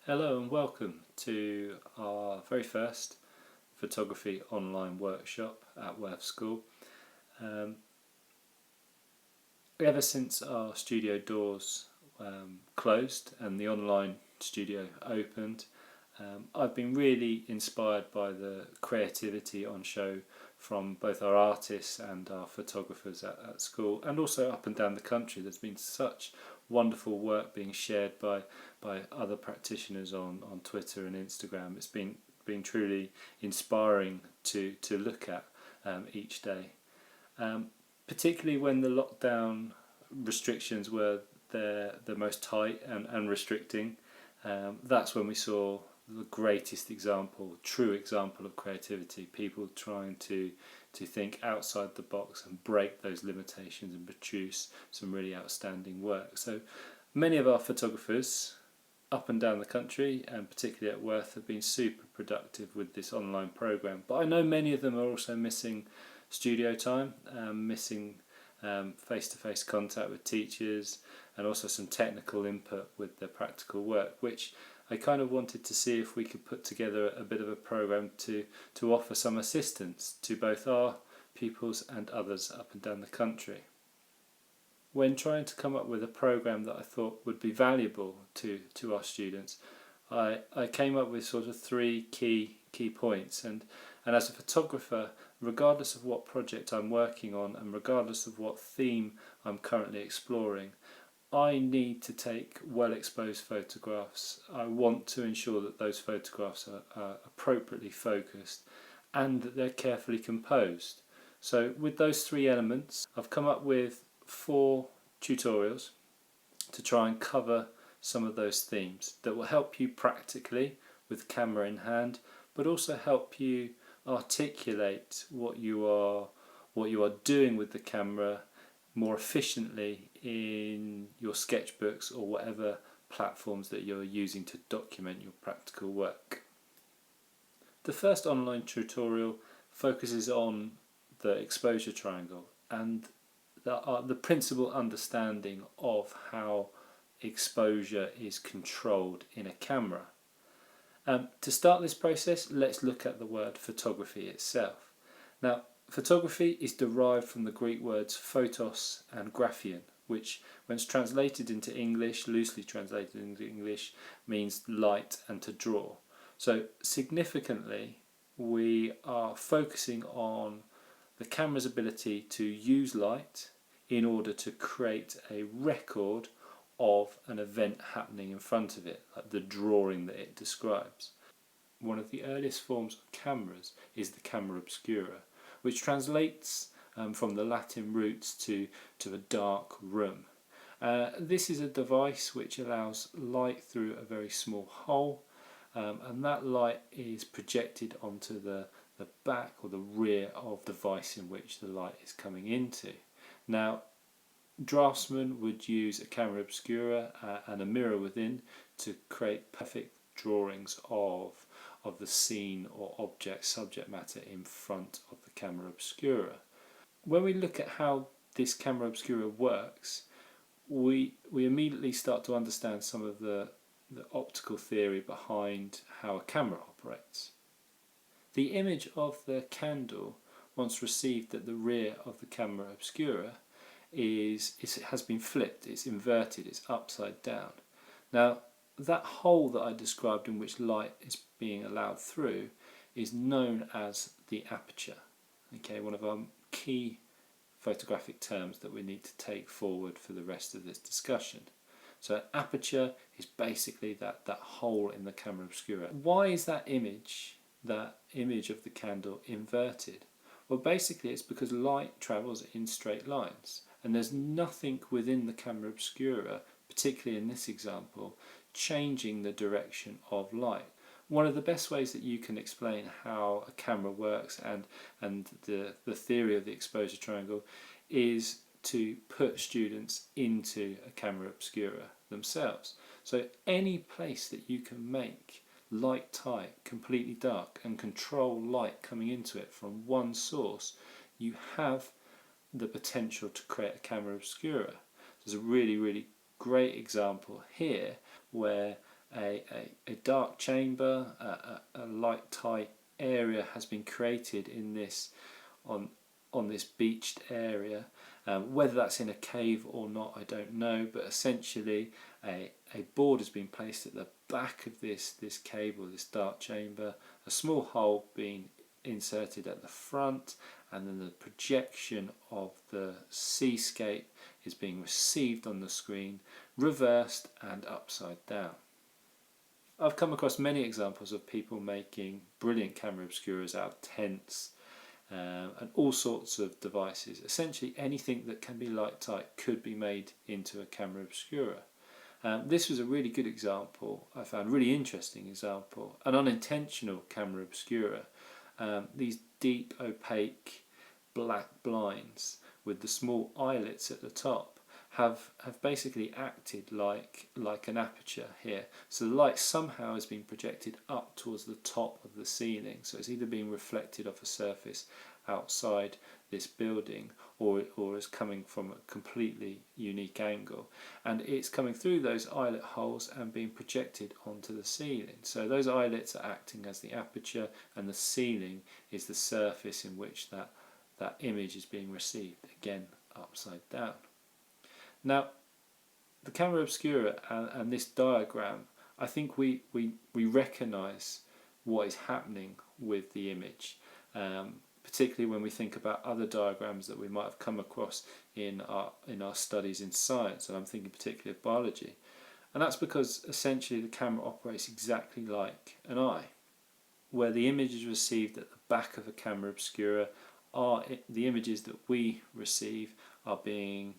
Hello and welcome to our very first photography online workshop at Worth School. Ever since our studio doors closed and the online studio opened, I've been really inspired by the creativity on show from both our artists and our photographers at school, and also up and down the country. There's been such wonderful work being shared by other practitioners on Twitter and Instagram. It's been truly inspiring to look at each day, particularly when the lockdown restrictions were the most tight and restricting. That's when we saw the greatest true example of creativity, people trying to think outside the box and break those limitations and produce some really outstanding work. So many of our photographers up and down the country, and particularly at Worth, have been super productive with this online program, but I know many of them are also missing studio time, missing face-to-face contact with teachers, and also some technical input with their practical work, which I kind of wanted to see if we could put together a bit of a program to offer some assistance to both our pupils and others up and down the country. When trying to come up with a program that I thought would be valuable to our students, I came up with sort of three key points, and as a photographer, regardless of what project I'm working on and regardless of what theme I'm currently exploring, I need to take well exposed photographs. I want to ensure that those photographs are appropriately focused and that they're carefully composed. So with those three elements, I've come up with 4 tutorials to try and cover some of those themes that will help you practically with camera in hand, but also help you articulate what you are doing with the camera more efficiently in your sketchbooks or whatever platforms that you're using to document your practical work. The first online tutorial focuses on the exposure triangle and the principal understanding of how exposure is controlled in a camera. To start this process, let's look at the word photography itself. Now, photography is derived from the Greek words photos and graphein, which, when translated into English, loosely translated into English, means light and to draw. So significantly, we are focusing on the camera's ability to use light in order to create a record of an event happening in front of it, like the drawing that it describes. One of the earliest forms of cameras is the camera obscura, which translates from the Latin roots to a dark room. This is a device which allows light through a very small hole, and that light is projected onto the back or the rear of the device in which the light is coming into. Now, draftsmen would use a camera obscura and a mirror within to create perfect drawings of the scene or subject matter in front of the camera obscura. When we look at how this camera obscura works, we immediately start to understand some of the optical theory behind how a camera operates. The image of the candle, once received at the rear of the camera obscura, has been flipped, it's inverted, it's upside down. Now, that hole that I described in which light is being allowed through is known as the aperture. Okay, one of our key photographic terms that we need to take forward for the rest of this discussion. So aperture is basically that hole in the camera obscura. Why is that image of the candle inverted? Well, basically it's because light travels in straight lines, and there's nothing within the camera obscura, particularly in this example, changing the direction of light. One of the best ways that you can explain how a camera works and the theory of the exposure triangle is to put students into a camera obscura themselves. So any place that you can make light tight, completely dark, and control light coming into it from one source, you have the potential to create a camera obscura. There's a really great example here where a dark chamber, a light tight area has been created in this on this beached area. Whether that's in a cave or not, I don't know, but essentially a board has been placed at the back of this cave or this dark chamber, a small hole being inserted at the front, and then the projection of the seascape is being received on the screen, reversed and upside down. I've come across many examples of people making brilliant camera obscuras out of tents, and all sorts of devices. Essentially anything that can be light tight could be made into a camera obscura. This was a really good example, I found, really interesting example, an unintentional camera obscura. These deep opaque black blinds with the small eyelets at the top have basically acted like an aperture here. So the light somehow has been projected up towards the top of the ceiling, so it's either being reflected off a surface outside this building or is coming from a completely unique angle, and it's coming through those eyelet holes and being projected onto the ceiling. So those eyelets are acting as the aperture, and the ceiling is the surface in which that image is being received, again upside down. Now, the camera obscura and this diagram, I think we recognise what is happening with the image, particularly when we think about other diagrams that we might have come across in our studies in science, and I'm thinking particularly of biology. And that's because essentially the camera operates exactly like an eye. Where the image is received at the back of a camera obscura, the images that we receive are being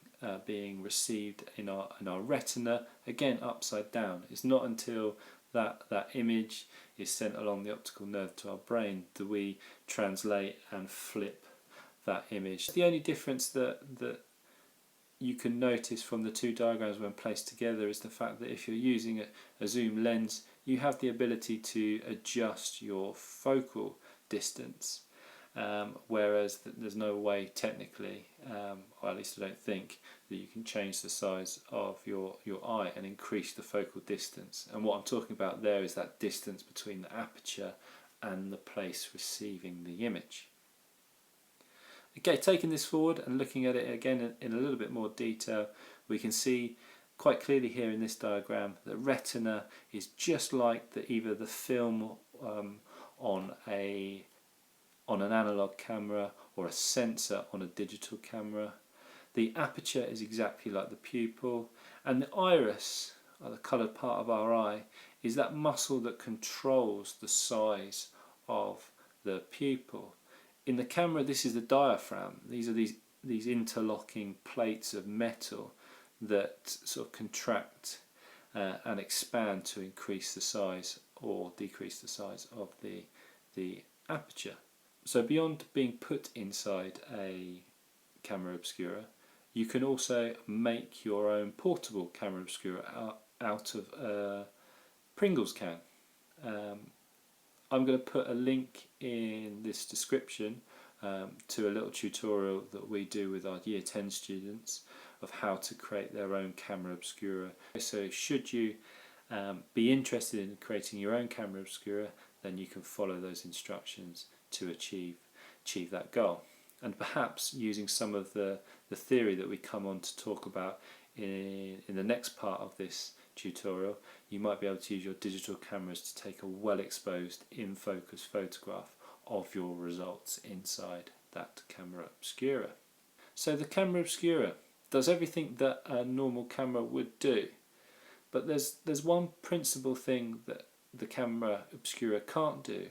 received in our retina, again upside down. It's not until that image is sent along the optical nerve to our brain that we translate and flip that image. The only difference that you can notice from the two diagrams when placed together is the fact that if you're using a zoom lens, you have the ability to adjust your focal distance. Whereas there's no way technically, or at least I don't think, that you can change the size of your eye and increase the focal distance. And what I'm talking about there is that distance between the aperture and the place receiving the image. Okay, taking this forward and looking at it again in a little bit more detail, we can see quite clearly here in this diagram that retina is just like either the film on an analog camera or a sensor on a digital camera. The aperture is exactly like the pupil, and the iris, or the coloured part of our eye, is that muscle that controls the size of the pupil. In the camera, this is the diaphragm. These are these interlocking plates of metal that sort of contract and expand to increase the size or decrease the size of the aperture. So beyond being put inside a camera obscura, you can also make your own portable camera obscura out of a Pringles can. I'm going to put a link in this description to a little tutorial that we do with our Year 10 students of how to create their own camera obscura. So should you be interested in creating your own camera obscura, then you can follow those instructions to achieve that goal. And perhaps using some of the theory that we come on to talk about in the next part of this tutorial, you might be able to use your digital cameras to take a well exposed in focus photograph of your results inside that camera obscura. So the camera obscura does everything that a normal camera would do, but there's one principal thing that the camera obscura can't do,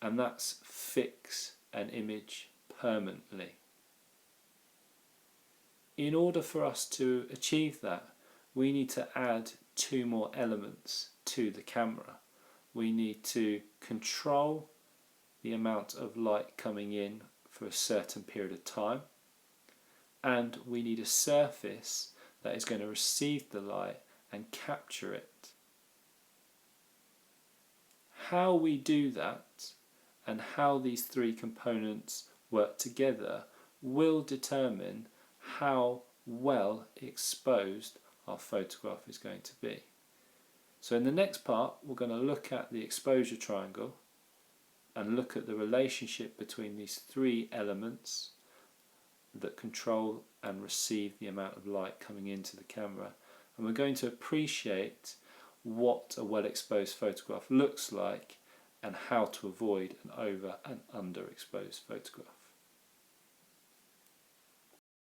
and that's fix an image permanently. In order for us to achieve that, we need to add two more elements to the camera. We need to control the amount of light coming in for a certain period of time, and we need a surface that is going to receive the light and capture it. How we do that and how these three components work together will determine how well exposed our photograph is going to be. So in the next part we're going to look at the exposure triangle and look at the relationship between these three elements that control and receive the amount of light coming into the camera, and we're going to appreciate what a well exposed photograph looks like and how to avoid an over and underexposed photograph.